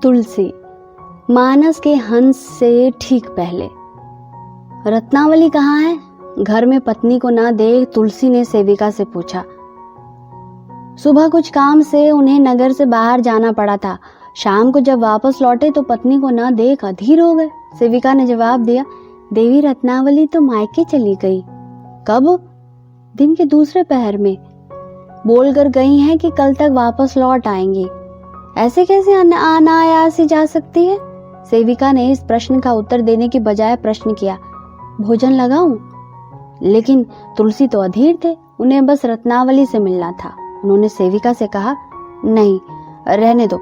तुलसी, मानस के हंस से ठीक पहले। रत्नावली कहाँ है? घर में पत्नी को ना देख तुलसी ने सेविका से पूछा। सुबह कुछ काम से उन्हें नगर से बाहर जाना पड़ा था। शाम को जब वापस लौटे तो पत्नी को ना देख अधीर हो गए। सेविका ने जवाब दिया, देवी रत्नावली तो मायके चली गई। कब? दिन के दूसरे पहर में। बोलकर गई हैं कि कल तक वापस लौट आएंगी। ऐसे कैसे अनायास ही जा सकती है? सेविका ने इस प्रश्न का उत्तर देने की बजाय प्रश्न किया, भोजन लगाऊं? लेकिन तुलसी तो अधीर थे, उन्हें बस रत्नावली से मिलना था। उन्होंने सेविका से कहा, नहीं रहने दो,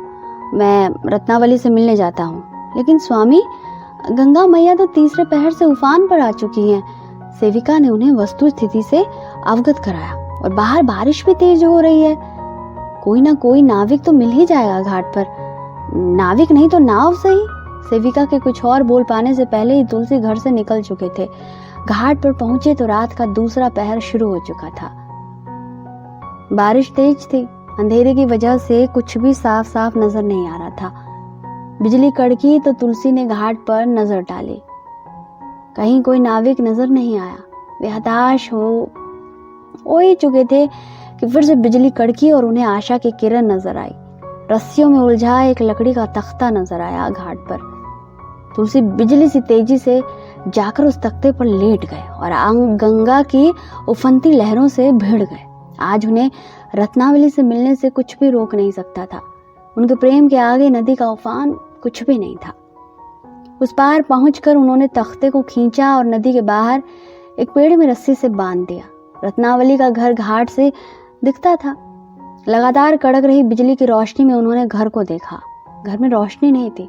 मैं रत्नावली से मिलने जाता हूँ। लेकिन स्वामी, गंगा मैया तो तीसरे पहर से उफान पर आ चुकी हैं। सेविका ने उन्हें वस्तु स्थिति से अवगत कराया। और बाहर बारिश भी तेज हो रही है। कोई ना कोई नाविक तो मिल ही जाएगा घाट पर। नाविक नहीं तो नाव सही। सेविका के कुछ और बोल पाने से पहले ही तुलसी घर से निकल चुके थे। घाट पर पहुंचे तो रात का दूसरा पहर शुरू हो चुका था। बारिश तेज थी। अंधेरे की वजह से कुछ भी साफ साफ नजर नहीं आ रहा था। बिजली कड़की तो तुलसी ने घाट पर नजर डाली। कहीं कोई नाविक नजर नहीं आया। वे हताश हो ही चुके थे कि फिर से बिजली कड़की और उन्हें आशा की किरण नजर आई। रस्सियों में उलझा एक लकड़ी का तख्ता नजर आया घाट पर। तुलसी बिजली सी तेजी से जाकर उस तख्ते पर लेट गए और गंगा की उफनती लहरों से भिड़ गए। आज उन्हें रत्नावली से मिलने से कुछ भी रोक नहीं सकता था। उनके प्रेम के आगे नदी का उफान कुछ भी नहीं था। उस पार पहुंचकर उन्होंने तख्ते को खींचा और नदी के बाहर एक पेड़ में रस्सी से बांध दिया। रत्नावली का घर घाट से दिखता था। लगातार कड़क रही बिजली की रोशनी में उन्होंने घर को देखा। घर में रोशनी नहीं थी।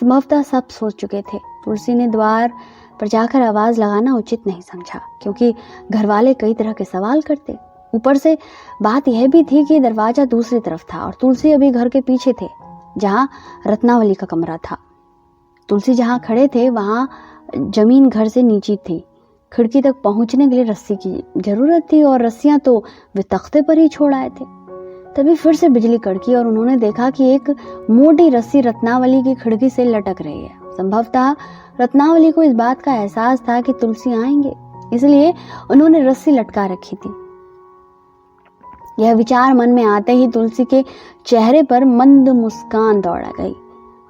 संभवतः सब सो चुके थे। तुलसी ने द्वार पर जाकर आवाज लगाना उचित नहीं समझा, क्योंकि घर वाले कई तरह के सवाल करते। ऊपर से बात यह भी थी कि दरवाजा दूसरी तरफ था और तुलसी अभी घर के पीछे थे, जहां रत्नावली का कमरा था। तुलसी जहां खड़े थे वहां जमीन घर से नीचे थी। खिड़की तक पहुंचने के लिए रस्सी की जरूरत थी और रस्सियां तो वे तख्ते पर ही छोड़ आए थे। तभी फिर से बिजली कड़की और उन्होंने देखा कि एक मोटी रस्सी रत्नावली की खिड़की से लटक रही है। संभवतः रत्नावली को इस बात का एहसास था कि तुलसी आएंगे, इसलिए उन्होंने रस्सी लटका रखी थी। यह विचार मन में आते ही तुलसी के चेहरे पर मंद मुस्कान दौड़ा गई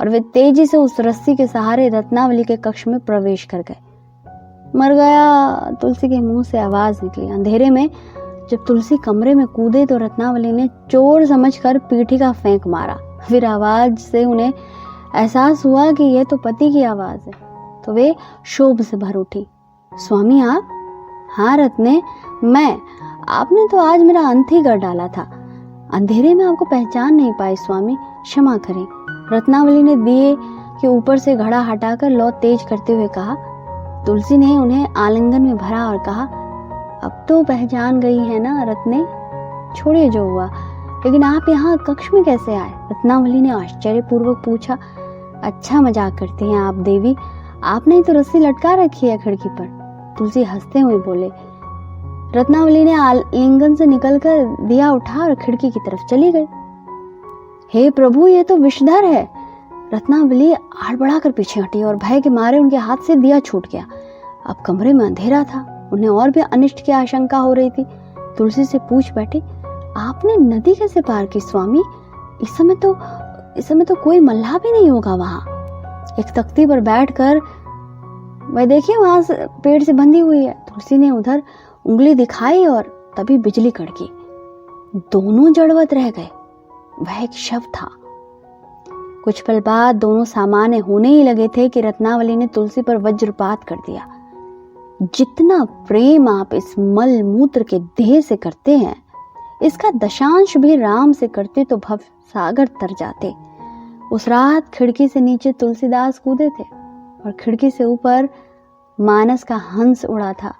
और वे तेजी से उस रस्सी के सहारे रत्नावली के कक्ष में प्रवेश कर गए। मर गया, तुलसी के मुंह से आवाज निकली। अंधेरे में जब तुलसी कमरे में कूदे तो रत्नावली ने चोर समझकर पीठी का फेंक मारा। फिर आवाज से उन्हें एहसास हुआ कि यह तो पति की आवाज है, तो वे शोभ से भर उठी। स्वामी आप? हाँ रत्ने, मैं। आपने तो आज मेरा अंत ही कर डाला था। अंधेरे में आपको पहचान नहीं पाई स्वामी, क्षमा करें। रत्नावली ने दिए के ऊपर से घड़ा हटाकर लौ तेज करते हुए कहा। तुलसी ने उन्हें आलिंगन में भरा और कहा, अब तो पहचान गई है ना रत्ने, छोड़िए जो हुआ। लेकिन आप यहाँ कक्ष में कैसे आए? रत्नावली ने आश्चर्यपूर्वक पूछा। अच्छा मजाक करती हैं आप देवी, आपने ही तो रस्सी लटका रखी है खिड़की पर। तुलसी हंसते हुए बोले। रत्नावली ने आलिंगन से निकलकर दिया उठा और खिड़की की तरफ चली गई। हे प्रभु, ये तो विषधर है। रत्नावली आड़बड़ाकर पीछे हटी और भय के मारे उनके हाथ से दिया छूट गया। अब कमरे में अंधेरा था। उन्हें और भी अनिष्ट की आशंका हो रही थी। तुलसी से पूछ बैठे, आपने नदी कैसे पार की स्वामी? इस समय तो कोई मल्लाह भी नहीं होगा वहां। एक तख्ती पर बैठकर वह देखिए वहां से पेड़ से बंधी हुई है। तुलसी ने उधर उंगली दिखाई और तभी बिजली कड़की। दोनों जड़वत रह गए। वह एक शव था। कुछ पल बाद दोनों सामान्य होने ही लगे थे कि रत्नावली ने तुलसी पर वज्रपात कर दिया। जितना प्रेम आप इस मल मूत्र के देह से करते हैं, इसका दशांश भी राम से करते तो भव सागर तर जाते। उस रात खिड़की से नीचे तुलसीदास कूदे थे और खिड़की से ऊपर मानस का हंस उड़ा था।